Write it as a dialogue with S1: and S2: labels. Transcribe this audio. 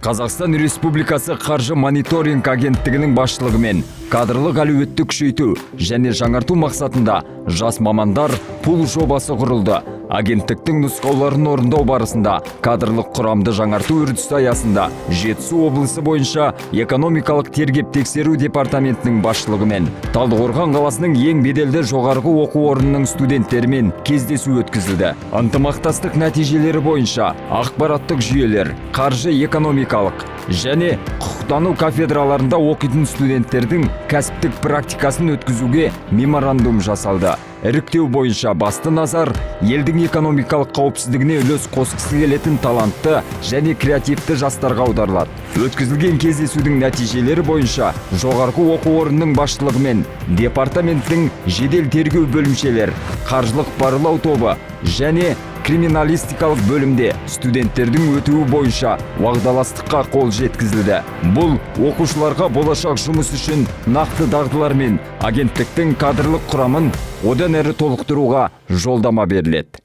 S1: Қазақстан Республикасы қаржы мониторинг агенттігінің басшылығымен кадрлық әлеуетті күшейту және жаңарту мақсатында жас мамандар пул жобасы құрылды. Агенттіктің нұсқауларын орындау барысында кадрлық құрамды жаңарту үрдісі аясында Жетісу облысы бойынша экономикалық тергеп тексеру департаментінің басшылығымен Талдықорған қаласының ең беделді жоғарғы оқу орнының студенттерімен кездесу өткізілді. Ынтымақтастық нәтижелері бойынша ақпараттық жүйелер, қаржы экономикалық және құқықтану кафедраларында оқитын студенттердің кәсіптік практикасын өткізуге меморандум жасалды. Іріктеу бойынша басты назар елдің экономикалық қауіпсіздігіне үлес қосқысы келетін талантты және креативті жастарға аударылады. Өткізілген кездесудің нәтижелері бойынша жоғарғы оқу орнының басшылығымен департаменттің жедел тергеу бөлімшелер, қаржылық барлау тобы және криминалистикалық бөлімде студенттердің өтуі бойынша уағдаластыққа қол жеткізілді. Бұл оқушыларға болашақ жұмыс үшін нақты дағдылар мен агенттіктің кадрлық құрамын одан әрі толықтыруға жолдама беріледі.